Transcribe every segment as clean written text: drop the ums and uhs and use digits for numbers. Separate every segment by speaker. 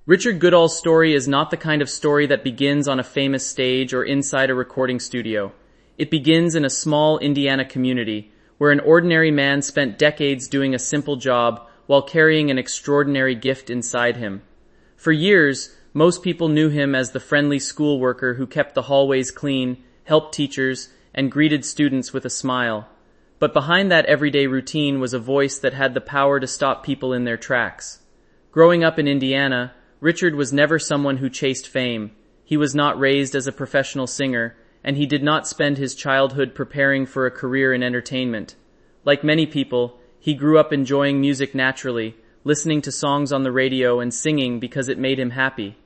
Speaker 1: Richard Goodall's story is not the kind of story that begins on a famous stage or inside a recording studio. It begins in a small Indiana community, where an ordinary man spent decades doing a simple job while carrying an extraordinary gift inside him. For years, most people knew him as the friendly school worker who kept the hallways clean, helped teachers, and greeted students with a smile. But behind that everyday routine was a voice that had the power to stop people in their tracks. Growing up in Indiana, Richard was never someone who chased fame. He was not raised as a professional singer, and he did not spend his childhood preparing for a career in entertainment. Like many people, he grew up enjoying music naturally, listening to songs on the radio and singing because it made him happy.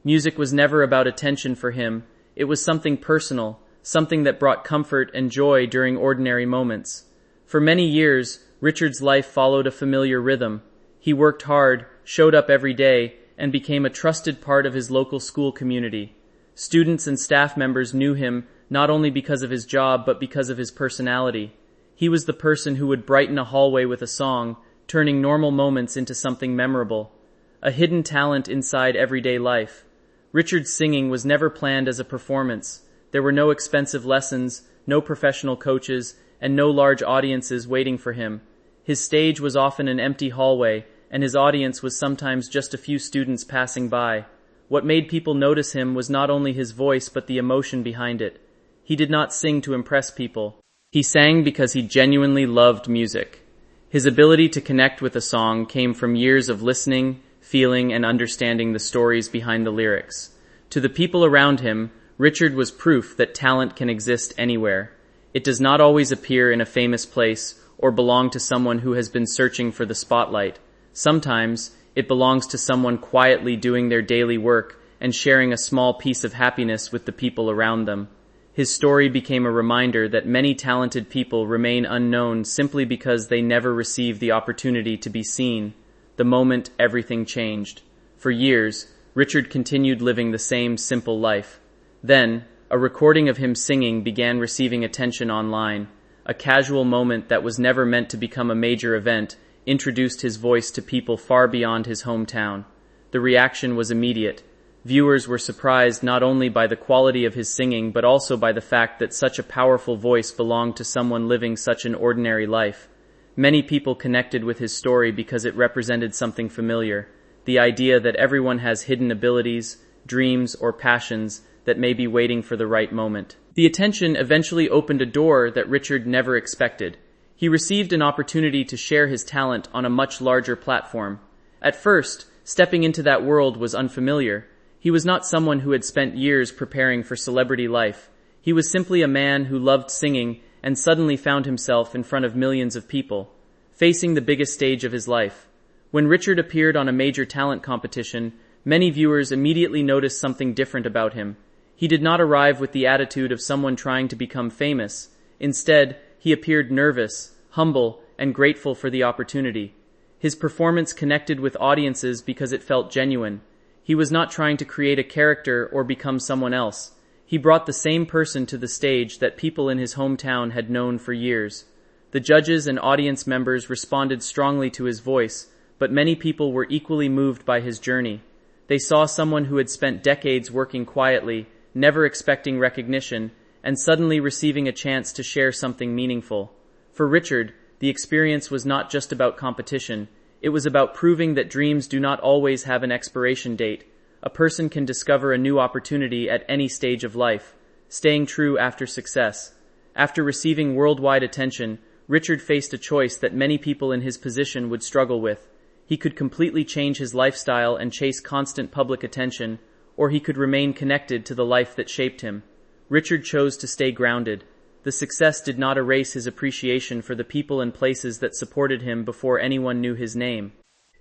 Speaker 1: Music was never about attention for him. It was something personal, something that brought comfort and joy during ordinary moments. For many years, Richard's life followed a familiar rhythm. He worked hard, showed up every day, and became a trusted part of his local school community. Students and staff members knew him not only because of his job but because of his personality. He was the person who would brighten a hallway with a song, turning normal moments into something memorable. A hidden talent inside everyday life. Richard's singing was never planned as a performance. There were no expensive lessons, no professional coaches, and no large audiences waiting for him. His stage was often an empty hallway, and his audience was sometimes just a few students passing by. What made people notice him was not only his voice but the emotion behind it. He did not sing to impress people. He sang because he genuinely loved music. His ability to connect with a song came from years of listening, feeling, and understanding the stories behind the lyrics. To the people around him, Richard was proof that talent can exist anywhere. It does not always appear in a famous place or belong to someone who has been searching for the spotlight. Sometimes, it belongs to someone quietly doing their daily work and sharing a small piece of happiness with the people around them. His story became a reminder that many talented people remain unknown simply because they never receive the opportunity to be seen. The moment everything changed. For years, Richard continued living the same simple life. Then, a recording of him singing began receiving attention online. A casual moment that was never meant to become a major event introduced his voice to people far beyond his hometown. The reaction was immediate. Viewers were surprised not only by the quality of his singing but also by the fact that such a powerful voice belonged to someone living such an ordinary life. Many people connected with his story because it represented something familiar, the idea that everyone has hidden abilities, dreams, or passions that may be waiting for the right moment. The attention eventually opened a door that Richard never expected. He received an opportunity to share his talent on a much larger platform. At first, stepping into that world was unfamiliar. He was not someone who had spent years preparing for celebrity life. He was simply a man who loved singing and suddenly found himself in front of millions of people, facing the biggest stage of his life. When Richard appeared on a major talent competition, many viewers immediately noticed something different about him. He did not arrive with the attitude of someone trying to become famous. Instead, he appeared nervous, humble, and grateful for the opportunity. His performance connected with audiences because it felt genuine. He was not trying to create a character or become someone else. He brought the same person to the stage that people in his hometown had known for years. The judges and audience members responded strongly to his voice, but many people were equally moved by his journey. They saw someone who had spent decades working quietly, never expecting recognition, and suddenly receiving a chance to share something meaningful. For Richard, the experience was not just about competition. It was about proving that dreams do not always have an expiration date. A person can discover a new opportunity at any stage of life, staying true after success. After receiving worldwide attention, Richard faced a choice that many people in his position would struggle with. He could completely change his lifestyle and chase constant public attention, or he could remain connected to the life that shaped him. Richard chose to stay grounded. The success did not erase his appreciation for the people and places that supported him before anyone knew his name.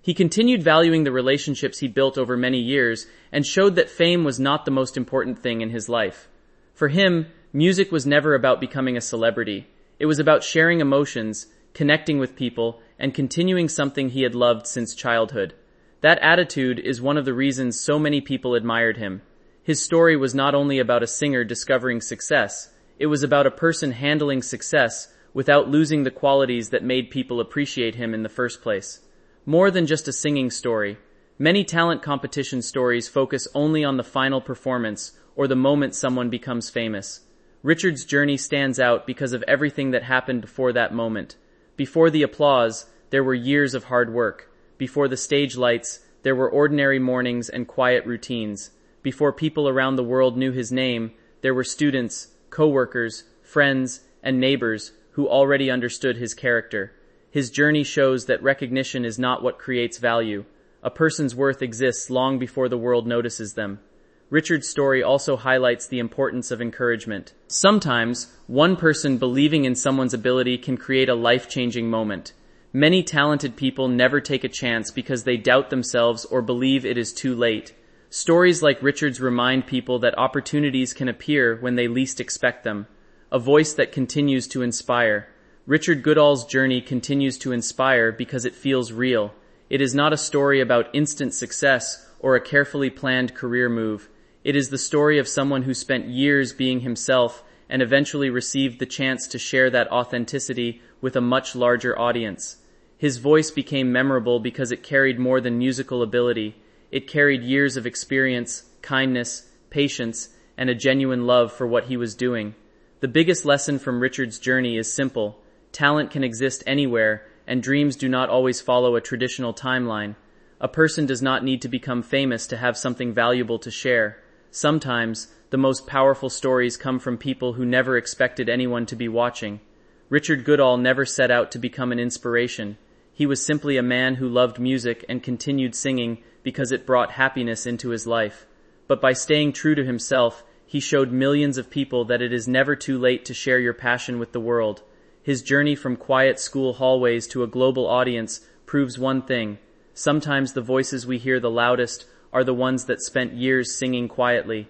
Speaker 1: He continued valuing the relationships he built over many years and showed that fame was not the most important thing in his life. For him, music was never about becoming a celebrity. It was about sharing emotions, connecting with people, and continuing something he had loved since childhood. That attitude is one of the reasons so many people admired him. His story was not only about a singer discovering success, it was about a person handling success without losing the qualities that made people appreciate him in the first place. More than just a singing story, Many talent competition stories focus only on the final performance or the moment someone becomes famous. Richard's journey stands out because of everything that happened before that moment. Before the applause, there were years of hard work. Before the stage lights, there were ordinary mornings and quiet routines. Before people around the world knew his name, there were students, co-workers, friends, and neighbors who already understood his character. His journey shows that recognition is not what creates value. A person's worth exists long before the world notices them. Richard's story also highlights the importance of encouragement. Sometimes, one person believing in someone's ability can create a life-changing moment. Many talented people never take a chance because they doubt themselves or believe it is too late. Stories like Richard's remind people that opportunities can appear when they least expect them. A voice that continues to inspire. Richard Goodall's journey continues to inspire because it feels real. It is not a story about instant success or a carefully planned career move. It is the story of someone who spent years being himself and eventually received the chance to share that authenticity with a much larger audience. His voice became memorable because it carried more than musical ability. It carried years of experience, kindness, patience, and a genuine love for what he was doing. The biggest lesson from Richard's journey is simple. Talent can exist anywhere, and dreams do not always follow a traditional timeline. A person does not need to become famous to have something valuable to share. Sometimes, the most powerful stories come from people who never expected anyone to be watching. Richard Goodall never set out to become an inspiration. He was simply a man who loved music and continued singing because it brought happiness into his life. But by staying true to himself, he showed millions of people that it is never too late to share your passion with the world. His journey from quiet school hallways to a global audience proves one thing. Sometimes the voices we hear the loudest are the ones that spent years singing quietly.